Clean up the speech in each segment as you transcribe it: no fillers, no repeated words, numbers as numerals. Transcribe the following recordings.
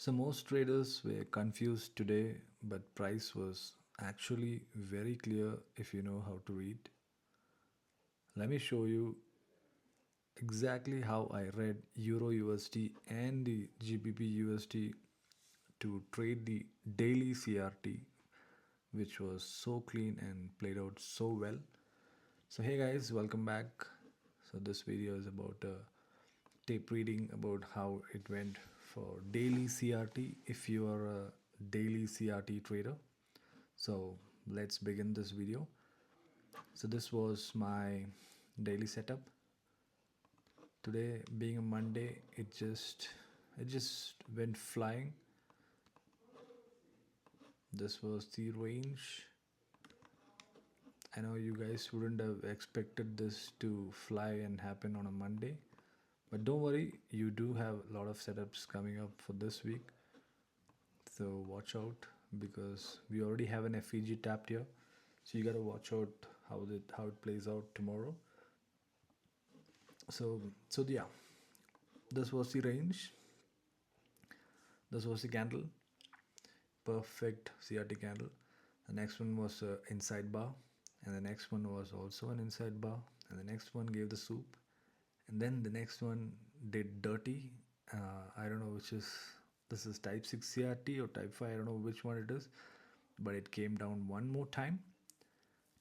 So most traders were confused today, but price was actually very clear if you know how to read. Let me show you exactly how I read Euro USD and the GBP USD to trade the daily CRT, which was so clean and played out so well. So hey guys, welcome back. So this video is about tape reading about how it went for daily CRT if you are a daily CRT trader. So let's begin this video. So this was my daily setup. Today being a Monday, it just went flying. This was the range. I know you guys wouldn't have expected this to fly and happen on a Monday, but don't worry, you do have a lot of setups coming up for this week. So watch out because we already have an FEG tapped here. So you gotta watch out how it plays out tomorrow. So yeah, this was the range. This was the candle, perfect CRT candle. The next one was inside bar, and the next one was also an inside bar, and the next one gave the soup, and then the next one did dirty. I don't know which is this is type 6 CRT or type 5. I don't know which one it is, but it came down one more time,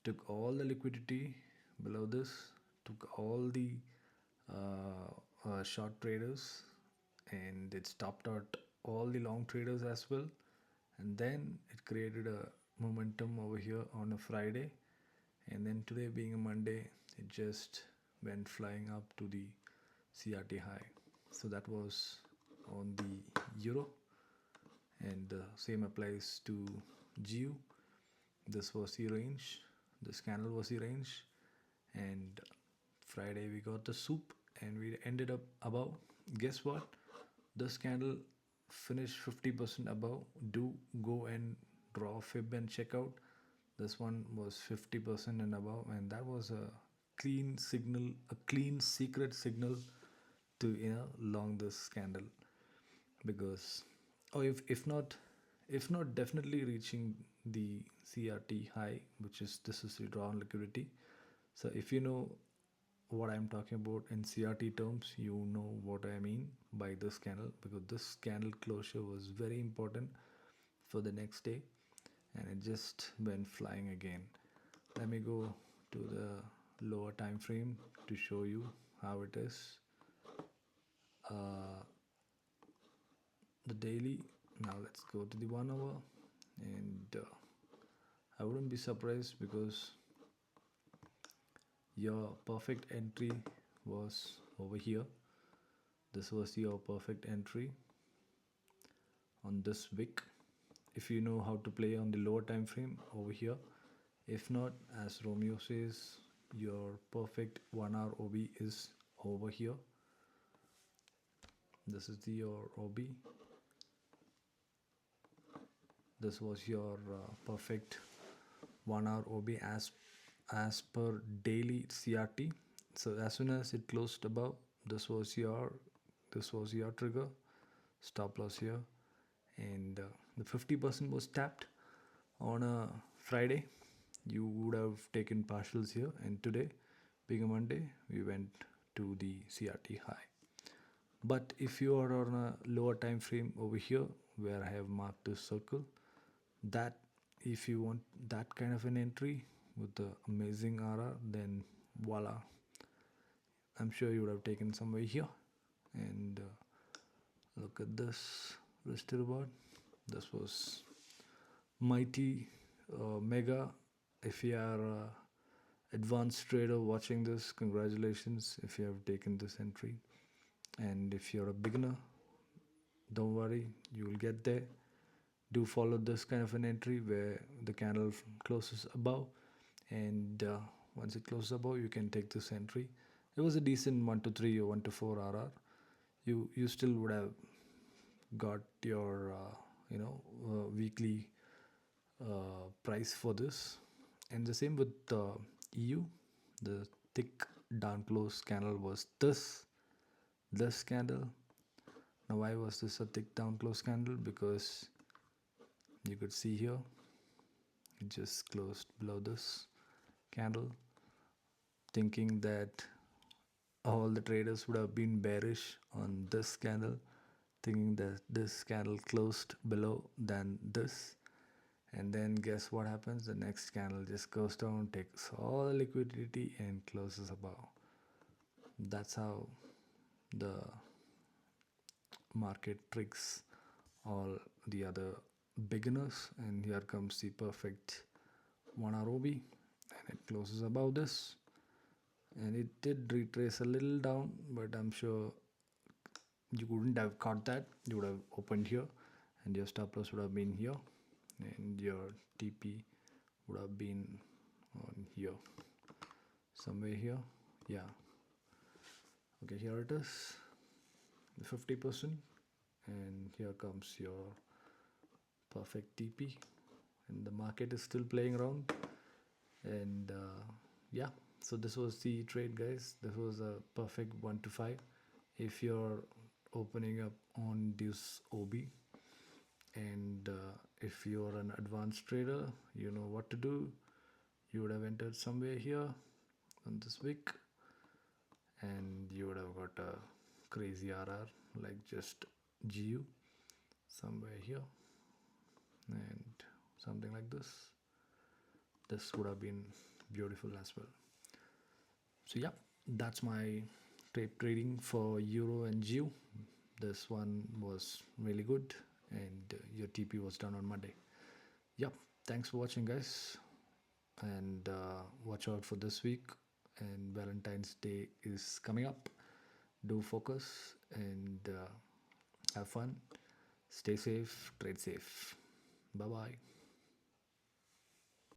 took all the liquidity below this, took all the short traders, and it stopped out all the long traders as well. And then it created a momentum over here on a Friday, and then today being a Monday, it just went flying up to the CRT high. So that was on the euro, and the same applies to GU. This was the range, this candle was the range, and Friday we got the soup and we ended up above. Guess what? This candle finished 50% above. Do go and draw fib and check out. This one was 50% and above, and that was a clean signal, a clean secret signal to long this candle. Because oh, if not definitely reaching the CRT high, which is this is the drawn liquidity. So if you know what I'm talking about in CRT terms, you know what I mean by this candle, because this candle closure was very important for the next day, and it just went flying again. Let me go to the lower time frame to show you how it is. The daily. Now let's go to the 1 hour, and I wouldn't be surprised because your perfect entry was over here. This was your perfect entry on this wick if you know how to play on the lower time frame over here. If not, as Romeo says, your perfect 1 hour OB is over here. This is your OB. This was your perfect 1 hour OB as per daily CRT. So as soon as it closed above, this was your trigger, stop loss here, and the 50% was tapped on a Friday. You would have taken partials here, and today, being a Monday, we went to the CRT high. But if you are on a lower time frame over here, where I have marked this circle, that if you want that kind of an entry with the amazing RR, then voila, I'm sure you would have taken somewhere here. And look at this risk to reward. This was mighty mega. If you are a advanced trader watching this, congratulations if you have taken this entry. And if you're a beginner, don't worry, you will get there. Do follow this kind of an entry where the candle closes above, and once it closes above, you can take this entry. It was a decent 1 to 3 or 1 to 4 RR. You still would have got your weekly price for this. And the same with the EU. The thick down close candle was this candle. Now why was this a thick down close candle? Because you could see here it just closed below this candle, thinking that all the traders would have been bearish on this candle, thinking that this candle closed below than this. And then guess what happens? The next candle just goes down, takes all the liquidity and closes above. That's how the market tricks all the other beginners. And here comes the perfect 1 ROB, and it closes above this. And it did retrace a little down, but I'm sure you wouldn't have caught that. You would have opened here, and your stop loss would have been here, and your TP would have been on here, somewhere here. Yeah, okay, here it is, the 50%, and here comes your perfect TP, and the market is still playing around. And yeah, so this was the trade, guys. This was a perfect 1 to 5 if you're opening up on this OB. And if you're an advanced trader, you know what to do. You would have entered somewhere here on this wick, and you would have got a crazy RR like just GU somewhere here, and something like this. This would have been beautiful as well. So yeah, that's my trading for Euro and GU. This one was really good, and your TP was done on Monday. Yep, thanks for watching, guys, and watch out for this week. And Valentine's Day is coming up. Do focus and have fun. Stay safe, trade safe. Bye bye.